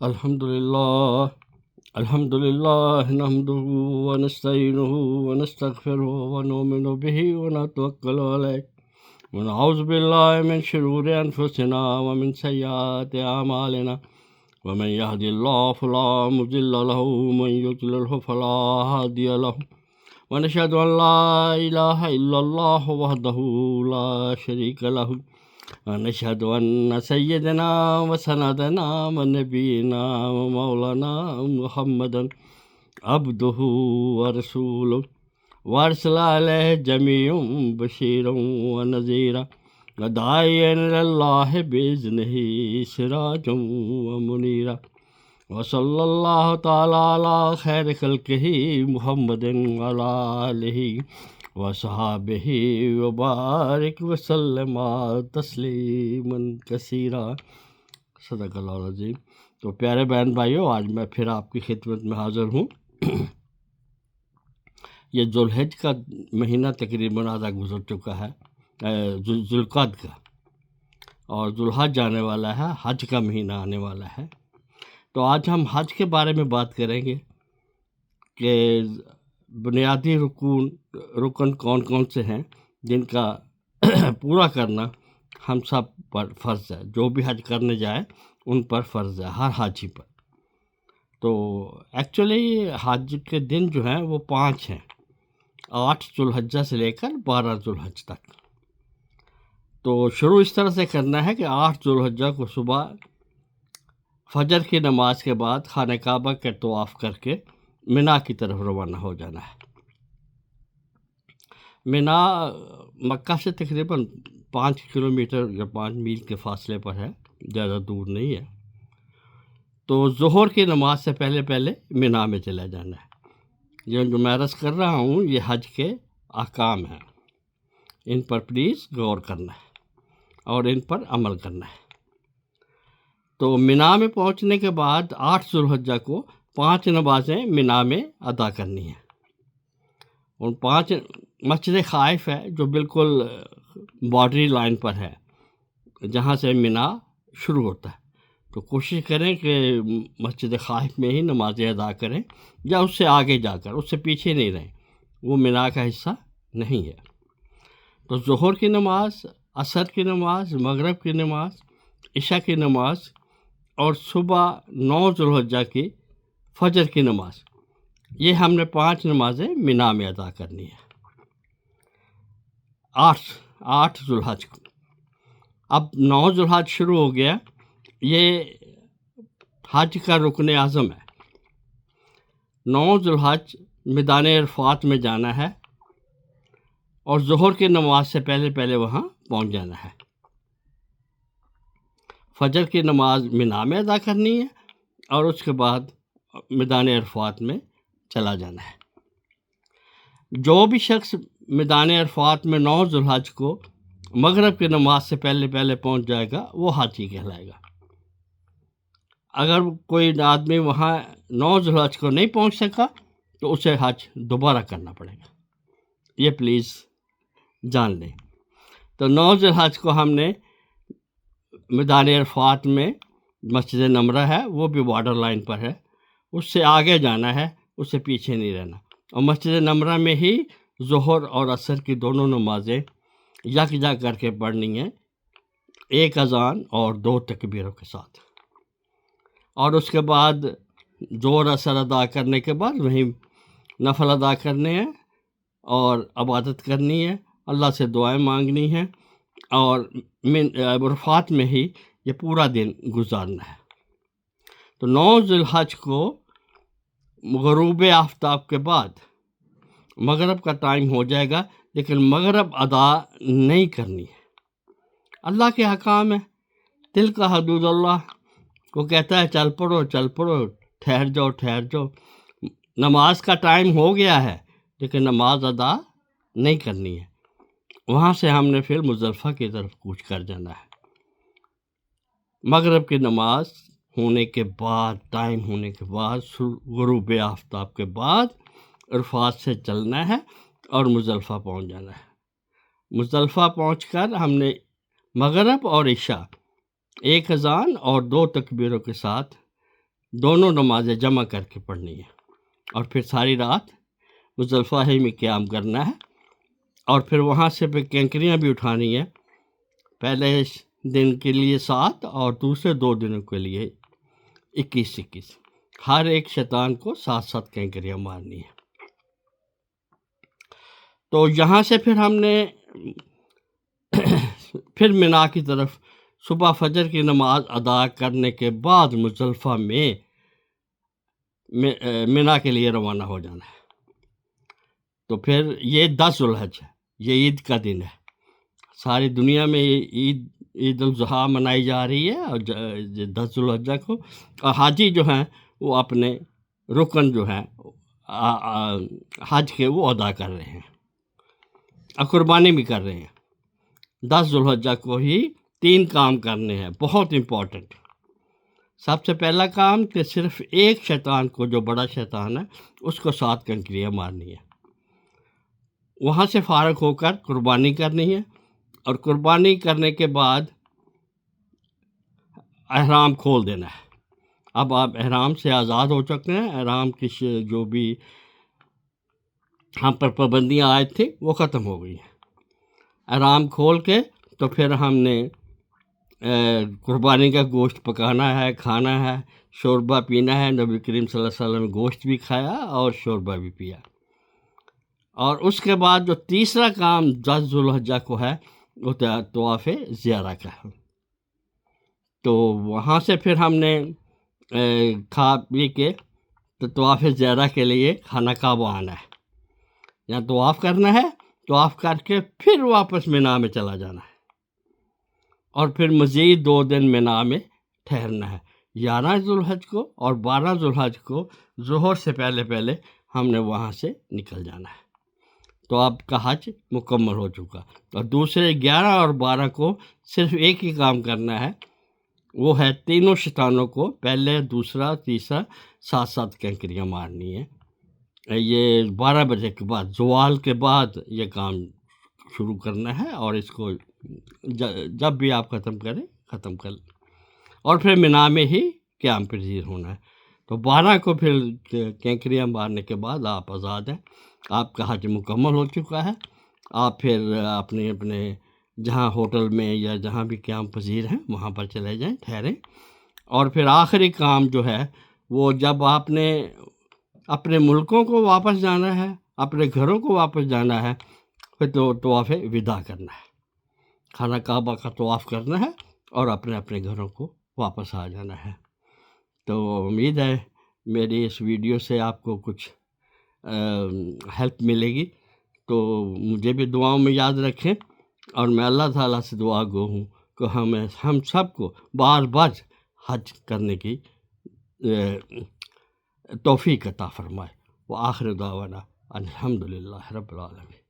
الحمد لله نحمده ونستعينه ونستغفره ونؤمن به ونتوكل عليه ونعوذ بالله من شرور أنفسنا ومن سيئات أعمالنا ومن يهد الله فلا مضل له ومن يضلل فلا هادي له ونشهد أن لا إله إلا الله وحده لا شريك له ونشهد أن سيدنا وسندنا ونبينا ومولانا محمدا عبده ورسوله وارسل عليه جميع بشيرا ونذيرا وداعيا إلى الله بإذنه سراجا ومنيرا وصلى الله تعالى على خير خلقه محمد وعلى آله وصحابه وبارك وسلم تسلیما کثیرا۔ صدق اللہ العظیم۔ تو پیارے بہن بھائیوں، آج میں پھر آپ کی خدمت میں حاضر ہوں۔ یہ ذوالحج کا مہینہ تقریباً آدھا گزر چکا ہے، ذوالقعدہ کا، اور ذوالحج آنے والا ہے، حج کا مہینہ آنے والا ہے۔ تو آج ہم حج کے بارے میں بات کریں گے کہ بنیادی رکن کون کون سے ہیں جن کا پورا کرنا ہم سب پر فرض ہے۔ جو بھی حج کرنے جائے ان پر فرض ہے، ہر حاجی پر۔ تو ایکچولی حج کے دن جو ہیں وہ 5 ہیں، 8 ذوالحجہ سے لے کر 12 ذوالحج تک۔ تو شروع اس طرح سے کرنا ہے کہ 8 ذوالحجہ کو صبح فجر کی نماز کے بعد خانہ کعبہ کے طواف کر کے منا کی طرف روانہ ہو جانا ہے۔ منا مکہ سے تقریباً 5 کلومیٹر یا 5 میل کے فاصلے پر ہے، زیادہ دور نہیں ہے۔ تو ظہر کی نماز سے پہلے منا میں چلا جانا ہے۔ یہ جو میں عرض کر رہا ہوں یہ حج کے احکام ہیں، ان پر پلیز غور کرنا ہے اور ان پر عمل کرنا ہے۔ تو منا میں پہنچنے کے بعد 8 ذوالحجہ کو 5 نمازیں منا میں ادا کرنی ہیں۔ ان 5 مسجد خائف ہے جو بالکل باڈری لائن پر ہے، جہاں سے منا شروع ہوتا ہے۔ تو کوشش کریں کہ مسجد خائف میں ہی نمازیں ادا کریں، یا اس سے آگے جا کر، اس سے پیچھے نہیں رہیں، وہ منا کا حصہ نہیں ہے۔ تو ظہر کی نماز، عصر کی نماز، مغرب کی نماز، عشاء کی نماز اور صبح 9 ذوالحجہ کی فجر کی نماز، یہ ہم نے 5 نمازیں منا میں ادا کرنی ہے 8 ذوالحج کو۔ اب 9 ذوالحج شروع ہو گیا، یہ حج کا رکن اعظم ہے۔ 9 ذوالحج میدان عرفات میں جانا ہے اور ظہر کی نماز سے پہلے وہاں پہنچ جانا ہے۔ فجر کی نماز منا میں ادا کرنی ہے اور اس کے بعد میدان عرفات میں چلا جانا ہے۔ جو بھی شخص میدان عرفات میں 9 ذوالحج کو مغرب کی نماز سے پہلے پہنچ جائے گا وہ حاجی کہلائے گا۔ اگر کوئی آدمی وہاں 9 ذوالحج کو نہیں پہنچ سکا تو اسے حج دوبارہ کرنا پڑے گا، یہ پلیز جان لیں۔ تو 9 ذوالحج کو ہم نے میدان عرفات میں مسجد نمرہ ہے، وہ بھی بارڈر لائن پر ہے، اس سے آگے جانا ہے، اس سے پیچھے نہیں رہنا، اور مسجد نمرہ میں ہی ظہر اور عصر کی دونوں نمازیں یکجا کر کے پڑھنی ہیں، 1 اذان اور 2 تکبیروں کے ساتھ۔ اور اس کے بعد ظہر عصر ادا کرنے کے بعد وہیں نفل ادا کرنے ہیں اور عبادت کرنی ہے، اللہ سے دعائیں مانگنی ہیں، اور عرفات میں ہی یہ پورا دن گزارنا ہے۔ تو 9 ذوالحج کو غروب آفتاب کے بعد مغرب کا ٹائم ہو جائے گا، لیکن مغرب ادا نہیں کرنی ہے۔ اللہ کے حکام ہے، تلک حدود اللہ، وہ کہتا ہے چل پڑو، ٹھہر جاؤ، نماز کا ٹائم ہو گیا ہے لیکن نماز ادا نہیں کرنی ہے۔ وہاں سے ہم نے پھر مزدلفہ کی طرف کوچ کر جانا ہے۔ مغرب کی نماز ہونے کے بعد، ٹائم ہونے کے بعد، غروب آفتاب کے بعد عرفات سے چلنا ہے اور مزدلفہ پہنچ جانا ہے۔ مزدلفہ پہنچ کر ہم نے مغرب اور عشاء 1 اذان اور 2 تکبیروں کے ساتھ دونوں نمازیں جمع کر کے پڑھنی ہے، اور پھر ساری رات مزدلفہ ہی میں قیام کرنا ہے، اور پھر وہاں سے پھر کینکریاں بھی اٹھانی ہے، پہلے دن کے لیے 7 اور دوسرے 2 دنوں کے لیے 21 ہر ایک شیطان کو 7 کینکریاں مارنی ہے۔ تو یہاں سے پھر ہم نے پھر منا کی طرف صبح فجر کی نماز ادا کرنے کے بعد مزدلفہ میں منا کے لیے روانہ ہو جانا ہے۔ تو پھر یہ 10 ذوالحج ہے، یہ عید کا دن ہے، ساری دنیا میں عید الاضحیٰ منائی جا رہی ہے، اور 10 ذوالحجہ کو، اور حاجی جو ہیں وہ اپنے رکن جو ہیں حج کے وہ ادا کر رہے ہیں اور قربانی بھی کر رہے ہیں۔ 10 ذوالحجہ کو ہی 3 کام کرنے ہیں بہت امپورٹنٹ۔ سب سے پہلا کام کہ صرف ایک شیطان کو، جو بڑا شیطان ہے، اس کو 7 کنکریاں مارنی ہے، وہاں سے فارغ ہو کر قربانی کرنی ہے، اور قربانی کرنے کے بعد احرام کھول دینا ہے۔ اب آپ احرام سے آزاد ہو چکے ہیں، احرام کی جو بھی ہم پر پابندیاں آئے تھیں وہ ختم ہو گئی ہیں۔ احرام کھول کے تو پھر ہم نے قربانی کا گوشت پکانا ہے، کھانا ہے، شوربہ پینا ہے۔ نبی کریم صلی اللہ علیہ وسلم نے گوشت بھی کھایا اور شوربہ بھی پیا۔ اور اس کے بعد جو تیسرا کام 10 ذوالحجہ کو ہے وہ طواف زیارہ کا ہے۔ تو وہاں سے پھر ہم نے کھا پی کے تو طواف زیارہ کے لیے خانہ کعبہ آنا ہے، یہاں طواف کرنا ہے، طواف کر کے پھر واپس منا میں چلا جانا ہے، اور پھر مزید 2 دن منا میں ٹھہرنا ہے۔ 11 ذوالحج کو اور 12 ذوالحج کو ظہر سے پہلے ہم نے وہاں سے نکل جانا ہے، تو آپ کا حج مکمل ہو چکا۔ اور دوسرے 11 اور 12 کو صرف ایک ہی کام کرنا ہے، وہ ہے تینوں شیطانوں کو پہلے، دوسرا، تیسرا 7 کنکریاں مارنی ہے۔ یہ 12 بجے کے بعد، زوال کے بعد یہ کام شروع کرنا ہے، اور اس کو جب بھی آپ ختم کریں ختم کر لیں، اور پھر منا میں ہی قیام پذیر ہونا ہے۔ تو 12 کو پھر کینکریاں مارنے کے بعد آپ آزاد ہیں، آپ کا حج مکمل ہو چکا ہے۔ آپ پھر اپنے جہاں ہوٹل میں یا جہاں بھی قیام پذیر ہیں وہاں پر چلے جائیں، ٹھہریں۔ اور پھر آخری کام جو ہے وہ جب آپ نے اپنے ملکوں کو واپس جانا ہے، اپنے گھروں کو واپس جانا ہے، پھر تو طواف وداع کرنا ہے، خانہ کعبہ کا طواف کرنا ہے، اور اپنے گھروں کو واپس آ جانا ہے۔ تو امید ہے میری اس ویڈیو سے آپ کو کچھ ہیلپ ملے گی، تو مجھے بھی دعاؤں میں یاد رکھیں، اور میں اللہ تعالیٰ سے دعا گو ہوں کہ ہم سب کو بار بار حج کرنے کی توفیق عطا فرمائے۔ وآخر دعوانا الحمدللہ رب العالمین۔